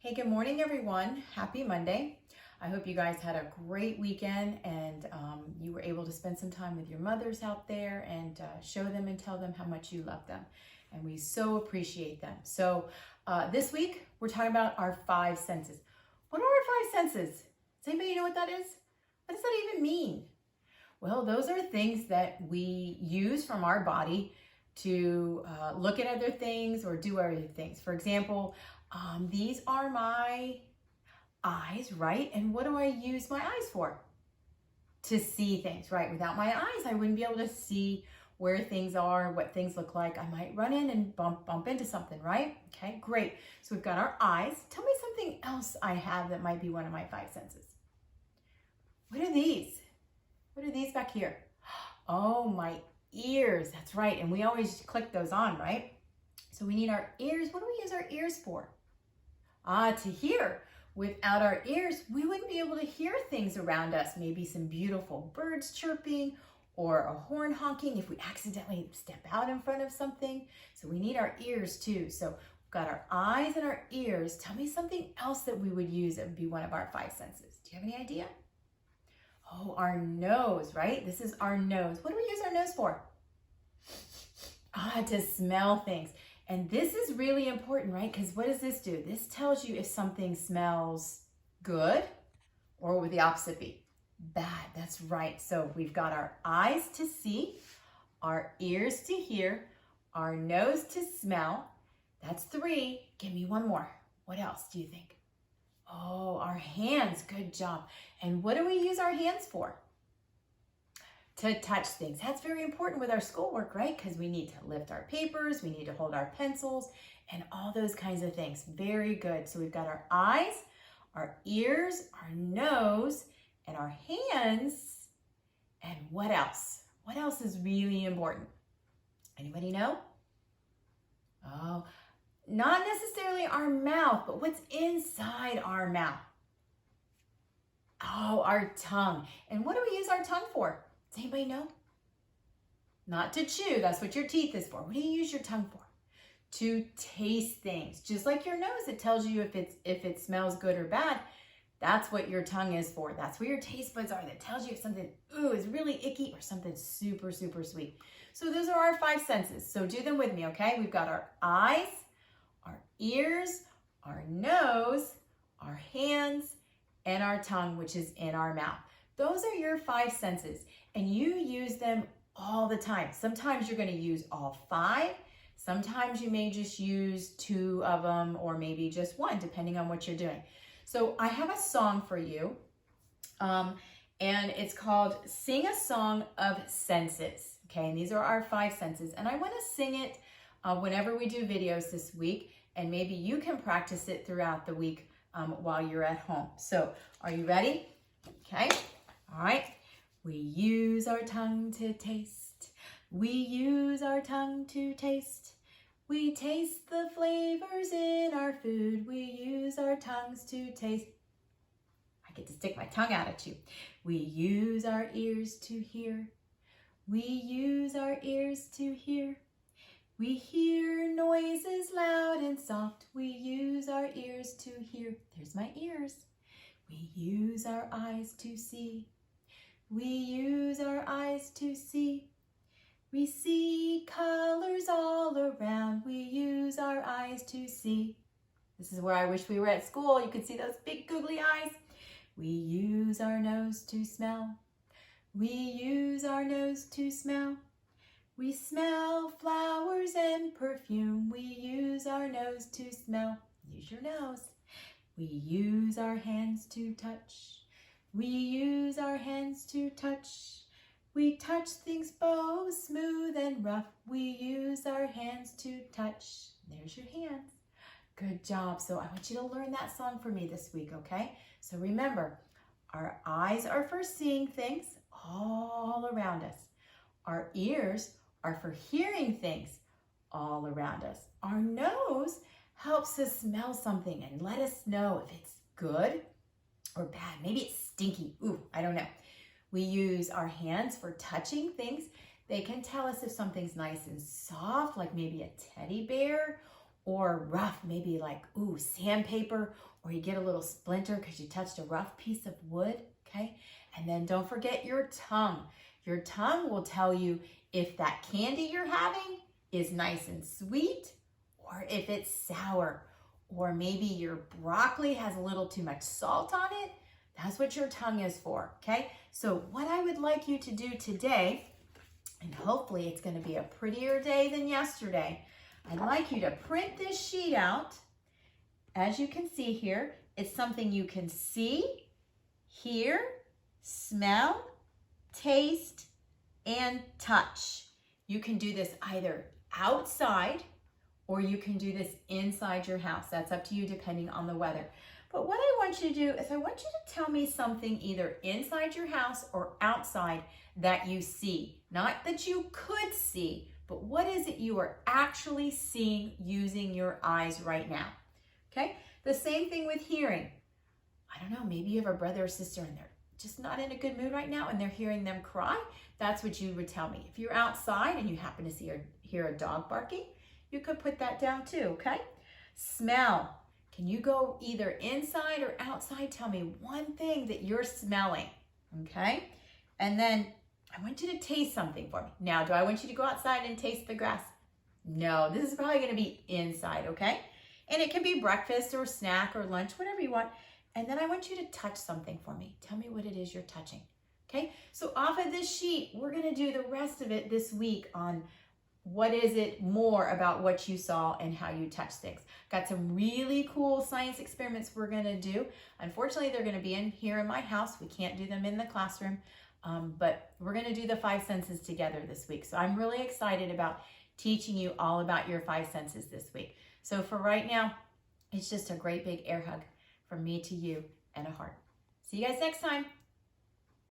Hey, good morning, everyone. Happy Monday. I hope you guys had a great weekend and you were able to spend some time with your mothers out there and show them and tell them how much you love them. And we so appreciate them. So this week, we're talking about our five senses. What are our five senses? Does anybody know what that is? What does that even mean? Well, those are things that we use from our body to look at other things or do other things. For example, these are my eyes, right? And what do I use my eyes for? To see things, right? Without my eyes, I wouldn't be able to see where things are, what things look like. I might run in and bump into something, right? Okay, great. So we've got our eyes. Tell me something else I have that might be one of my five senses. What are these? What are these back here? Oh, my ears. That's right. And we always click those on, right? So we need our ears. What do we use our ears for? To hear. Without our ears, we wouldn't be able to hear things around us. Maybe some beautiful birds chirping or a horn honking if we accidentally step out in front of something. So we need our ears too. So we've got our eyes and our ears. Tell me something else that we would use that would be one of our five senses. Do you have any idea? Oh, our nose, right? This is our nose. What do we use our nose for? To smell things. And this is really important, right? Because what does this do? This tells you if something smells good or would the opposite be? Bad, that's right. So we've got our eyes to see, our ears to hear, our nose to smell. That's three. Give me one more. What else do you think? Oh, our hands. Good job. And what do we use our hands for? To touch things. That's very important with our schoolwork, right? Because we need to lift our papers, we need to hold our pencils, and all those kinds of things. Very good. So we've got our eyes, our ears, our nose, and our hands. And what else? What else is really important? Anybody know? Oh, not necessarily our mouth, but what's inside our mouth? Oh, our tongue. And what do we use our tongue for? Does anybody know? Not to chew. That's what your teeth is for. What do you use your tongue for? To taste things. Just like your nose, it tells you if it smells good or bad. That's what your tongue is for. That's where your taste buds are. That tells you if something is really icky or something super, super sweet. So those are our five senses. So do them with me, okay? We've got our eyes, our ears, our nose, our hands, and our tongue, which is in our mouth. Those are your five senses, and you use them all the time. Sometimes you're going to use all five. Sometimes you may just use two of them or maybe just one, depending on what you're doing. So I have a song for you, and it's called Sing a Song of Senses. Okay, and these are our five senses, and I want to sing it whenever we do videos this week, and maybe you can practice it throughout the week while you're at home. So are you ready? Okay. All right, we use our tongue to taste. We use our tongue to taste. We taste the flavors in our food. We use our tongues to taste. I get to stick my tongue out at you. We use our ears to hear. We use our ears to hear. We hear noises loud and soft. We use our ears to hear. There's my ears. We use our eyes to see. We use our eyes to see. We see colors all around. We use our eyes to see. This is where I wish we were at school. You could see those big googly eyes. We use our nose to smell. We use our nose to smell. We smell flowers and perfume. We use our nose to smell. Use your nose. We use our hands to touch. We use our hands to touch. We touch things both smooth and rough. We use our hands to touch. There's your hands. Good job. So I want you to learn that song for me this week, okay? So remember, our eyes are for seeing things all around us. Our ears are for hearing things all around us. Our nose helps us smell something and let us know if it's good or bad. Maybe it's stinky. Ooh, I don't know. We use our hands for touching things. They can tell us if something's nice and soft, like maybe a teddy bear, or rough, maybe like, ooh, sandpaper, or you get a little splinter because you touched a rough piece of wood, okay? And then don't forget your tongue. Your tongue will tell you if that candy you're having is nice and sweet, or if it's sour, or maybe your broccoli has a little too much salt on it. That's what your tongue is for, okay? So what I would like you to do today, and hopefully it's going to be a prettier day than yesterday, I'd like you to print this sheet out. As you can see here, it's something you can see, hear, smell, taste, and touch. You can do this either outside or you can do this inside your house. That's up to you depending on the weather. But what I want you to do is I want you to tell me something either inside your house or outside that you see. Not that you could see, but what is it you are actually seeing using your eyes right now? Okay? The same thing with hearing. I don't know, maybe you have a brother or sister and they're just not in a good mood right now and they're hearing them cry. That's what you would tell me. If you're outside and you happen to see or hear a dog barking, you could put that down too, okay? Smell. Can you go either inside or outside? Tell me one thing that you're smelling, okay? And then I want you to taste something for me. Now, do I want you to go outside and taste the grass? No, this is probably gonna be inside, okay? And it can be breakfast or snack or lunch, whatever you want. And then I want you to touch something for me. Tell me what it is you're touching, okay? So off of this sheet, we're gonna do the rest of it this week on what is it more about what you saw and how you touch things. Got some really cool science experiments we're gonna do. Unfortunately, they're gonna be in here in my house. We can't do them in the classroom, but we're gonna do the 5 senses together this week. So I'm really excited about teaching you all about your 5 senses this week. So for right now, it's just a great big air hug from me to you and a heart. See you guys next time.